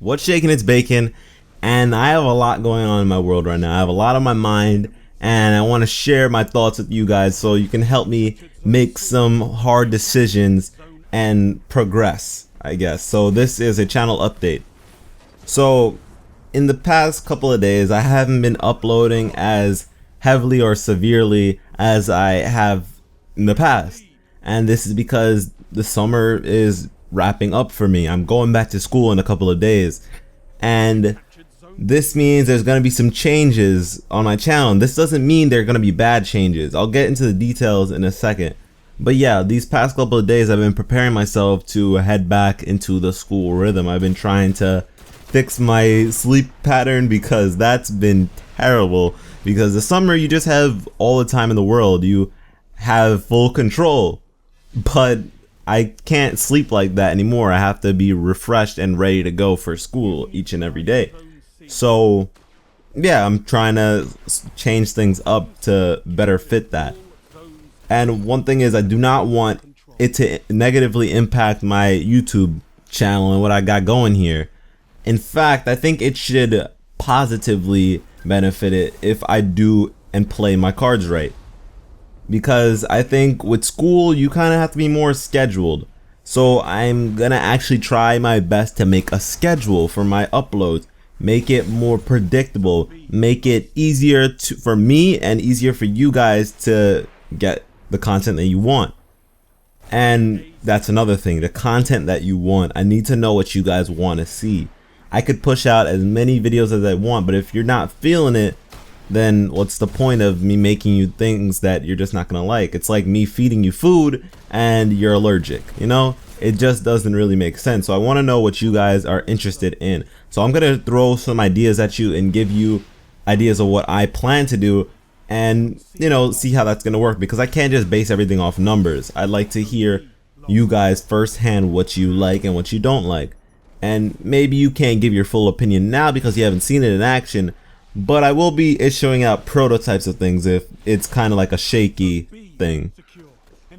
What's shaking? It's Bacon, and I have a lot going on in my world right now. I have a lot on my mind, and I want to share my thoughts with you guys so you can help me make some hard decisions and progress, I guess. So this is a channel update. So in the past couple of days, I haven't been uploading as heavily or severely as I have in the past, and this is because the summer is wrapping up for me. I'm going back to school in a couple of days, and this means there's going to be some changes on my channel. This doesn't mean they're going to be bad changes. I'll get into the details in a second. But yeah, these past couple of days I've been preparing myself to head back into the school rhythm. I've been trying to fix my sleep pattern because that's been terrible. Because the summer you just have all the time in the world. You have full control. But I can't sleep like that anymore. I have to be refreshed and ready to go for school each and every day. So yeah, I'm trying to change things up to better fit that. And one thing is, I do not want it to negatively impact my YouTube channel and what I got going here. In fact, I think it should positively benefit it if I do and play my cards right. Because I think with school, you kind of have to be more scheduled. So I'm gonna actually try my best to make a schedule for my uploads. Make it more predictable. Make it easier for me and easier for you guys to get the content that you want. And that's another thing, the content that you want. I need to know what you guys want to see. I could push out as many videos as I want, but if you're not feeling it, then what's the point of me making you things that you're just not gonna like? It's like me feeding you food and you're allergic, you know? It just doesn't really make sense. So I want to know what you guys are interested in. So I'm gonna throw some ideas at you and give you ideas of what I plan to do, and you know, see how that's gonna work, because I can't just base everything off numbers. I'd like to hear you guys firsthand what you like and what you don't like. And maybe you can't give your full opinion now because you haven't seen it in action, but I will be issuing out prototypes of things if it's kind of like a shaky thing.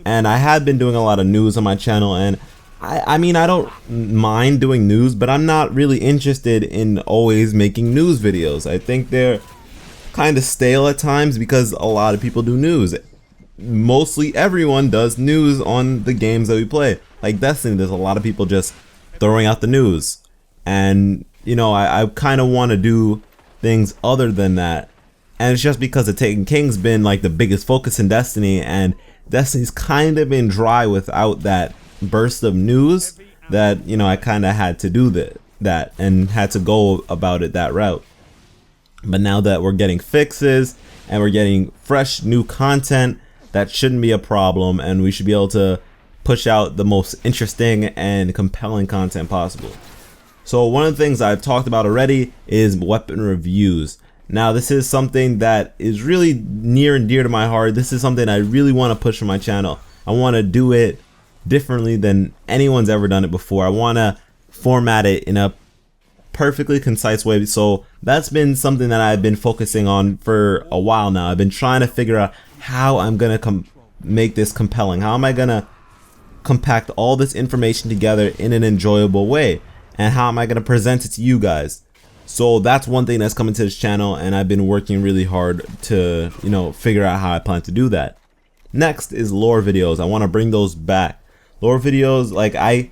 And I have been doing a lot of news on my channel, and I mean, I don't mind doing news, but I'm not really interested in always making news videos. I think they're kind of stale at times because a lot of people do news. Mostly everyone does news on the games that we play. Like Destiny, there's a lot of people just throwing out the news. And, you know, I kind of want to do things other than that, and it's just because the Taken King's been like the biggest focus in Destiny, and Destiny's kind of been dry without that burst of news that, you know, I kind of had to do that and had to go about it that route. But now that we're getting fixes and we're getting fresh new content, that shouldn't be a problem, and we should be able to push out the most interesting and compelling content possible. So one of the things I've talked about already is weapon reviews. Now this is something that is really near and dear to my heart. This is something I really want to push on my channel. I want to do it differently than anyone's ever done it before. I want to format it in a perfectly concise way. So that's been something that I've been focusing on for a while now. I've been trying to figure out how I'm going to make this compelling. How am I going to compact all this information together in an enjoyable way? And how am I going to present it to you guys? So that's one thing that's coming to this channel, and I've been working really hard to, you know, figure out how I plan to do that. Next is lore videos. I want to bring those back. Lore videos, like I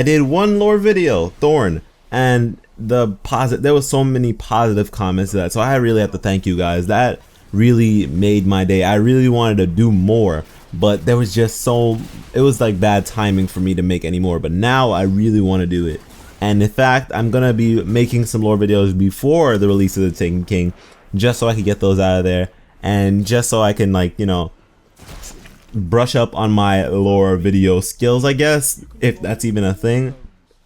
did one lore video, Thorn, and there was so many positive comments to that. So I really have to thank you guys. That really made my day. I really wanted to do more, but there was just it was like bad timing for me to make any more. But now I really want to do it. And in fact, I'm going to be making some lore videos before the release of the Taken King, just so I can get those out of there, and just so I can, like, you know, brush up on my lore video skills, I guess, if that's even a thing.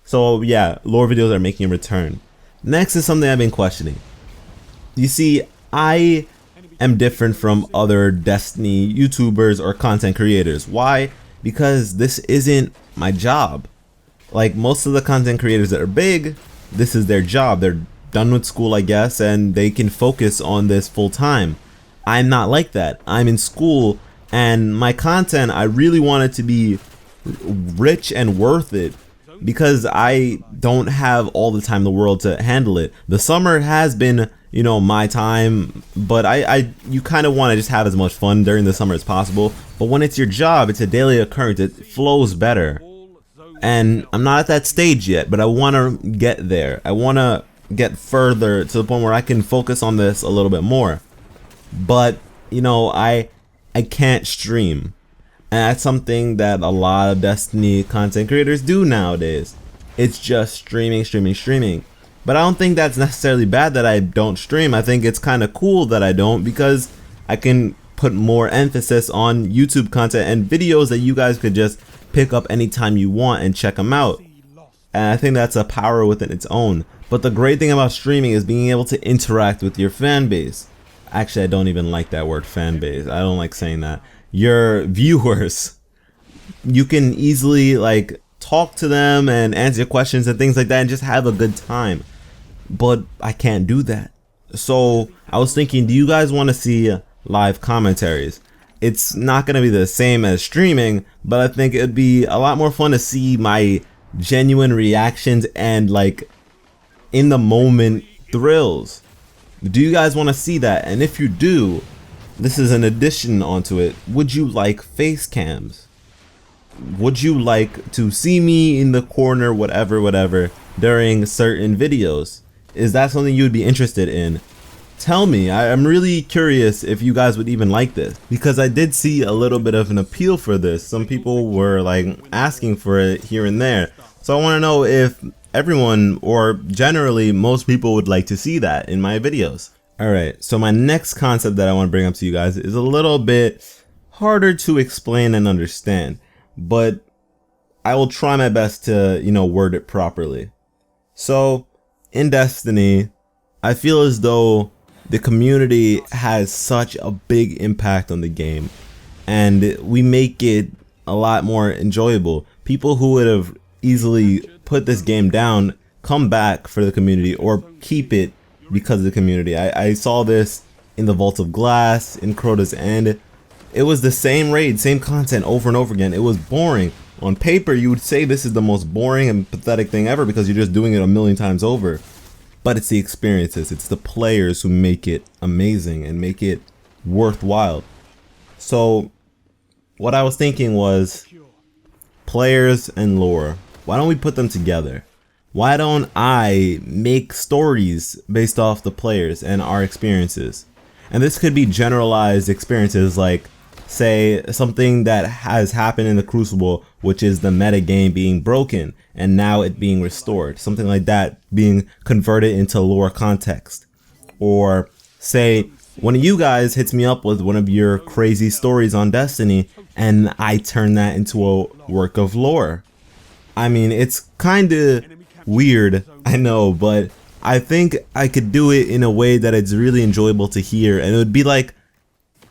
So yeah, lore videos are making a return. Next is something I've been questioning. You see, I am different from other Destiny YouTubers or content creators. Why? Because this isn't my job. Like most of the content creators that are big, this is their job. They're done with school, I guess, and they can focus on this full time. I'm not like that. I'm in school, and my content, I really want it to be rich and worth it. because I don't have all the time in the world to handle it. The summer has been, you know, my time, but you kind of want to just have as much fun during the summer as possible. But when it's your job, it's a daily occurrence, it flows better. And I'm not at that stage yet, but I want to get there. I want to get further to the point where I can focus on this a little bit more. But, you know, I can't stream. And that's something that a lot of Destiny content creators do nowadays. It's just streaming. But I don't think that's necessarily bad that I don't stream. I think it's kind of cool that I don't, because I can put more emphasis on YouTube content and videos that you guys could just pick up anytime you want and check them out. And I think that's a power within its own. But the great thing about streaming is being able to interact with your fan base. Actually, I don't even like that word, fan base. I don't like saying that. Your viewers. You can easily like talk to them and answer questions and things like that and just have a good time. But I can't do that. So I was thinking, do you guys want to see live commentaries? It's not going to be the same as streaming, but I think it'd be a lot more fun to see my genuine reactions and like in the moment thrills. Do you guys want to see that? And if you do, this is an addition onto it. Would you like face cams? Would you like to see me in the corner, whatever, during certain videos? Is that something you would be interested in? Tell me. I'm really curious if you guys would even like this, because I did see a little bit of an appeal for this. Some people were like asking for it here and there. So I want to know if everyone, or generally most people, would like to see that in my videos. Alright, so my next concept that I want to bring up to you guys is a little bit harder to explain and understand, but I will try my best to, you know, word it properly. So, in Destiny, I feel as though the community has such a big impact on the game, and we make it a lot more enjoyable. People who would have easily put this game down come back for the community or keep it because of the community. I saw this in the Vault of Glass, in Crota's End. It was the same raid, same content over and over again. It was boring. On paper, you would say this is the most boring and pathetic thing ever because you're just doing it a million times over. But it's the experiences, it's the players who make it amazing and make it worthwhile. So what I was thinking was, players and lore, why don't we put them together? Why don't I make stories based off the players and our experiences? And this could be generalized experiences, like say something that has happened in the Crucible, which is the meta game being broken and now it being restored. Something like that being converted into lore context. Or say one of you guys hits me up with one of your crazy stories on Destiny and I turn that into a work of lore. I mean, it's kind of weird, I know, but I think I could do it in a way that it's really enjoyable to hear, and it would be like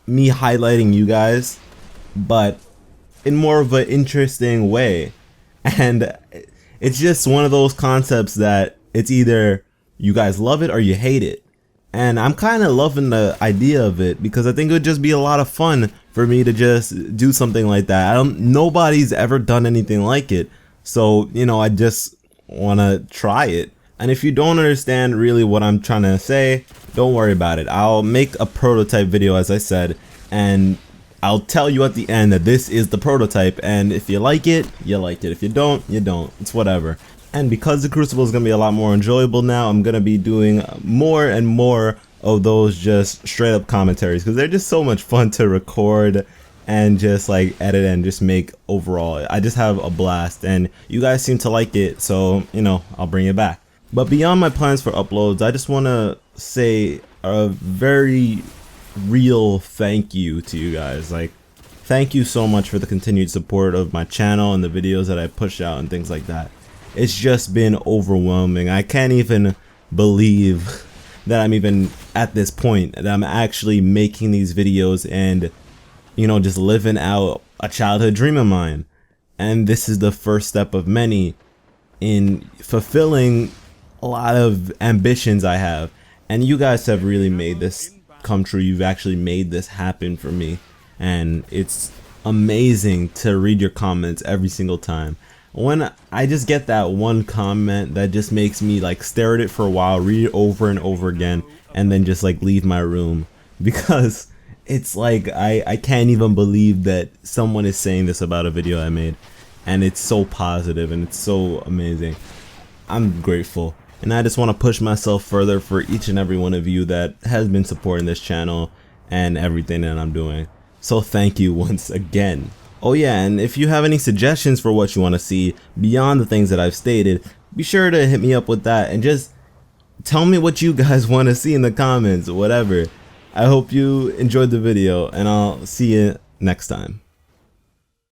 me highlighting you guys, but in more of an interesting way. And it's just one of those concepts that it's either you guys love it or you hate it. And I'm kind of loving the idea of it because I think it would just be a lot of fun for me to just do something like that. Nobody's ever done anything like it. So, you know, I just want to try it. And if you don't understand really what I'm trying to say, don't worry about it. I'll make a prototype video, as I said, and I'll tell you at the end that this is the prototype, and if you like it, you like it. If you don't, you don't. It's whatever. And because the Crucible is going to be a lot more enjoyable now, I'm going to be doing more and more of those just straight up commentaries, because they're just so much fun to record and just like edit and just make overall. I just have a blast, and you guys seem to like it, so you know, I'll bring it back. But beyond my plans for uploads, I just want to say a very real thank you to you guys. Like, thank you so much for the continued support of my channel and the videos that I push out and things like that. It's just been overwhelming. I can't even believe that I'm even at this point, that I'm actually making these videos and, you know, just living out a childhood dream of mine. And this is the first step of many in fulfilling a lot of ambitions I have. And you guys have really made this come true. You've actually made this happen for me. And it's amazing to read your comments every single time. when I just get that one comment that just makes me like stare at it for a while, read it over and over again, and then just like leave my room, because it's like I can't even believe that someone is saying this about a video I made, and it's so positive and it's so amazing. I'm grateful, and I just want to push myself further for each and every one of you that has been supporting this channel and everything that I'm doing. So thank you once again. Oh yeah, and if you have any suggestions for what you want to see beyond the things that I've stated, be sure to hit me up with that and just tell me what you guys want to see in the comments, whatever. I hope you enjoyed the video, and I'll see you next time.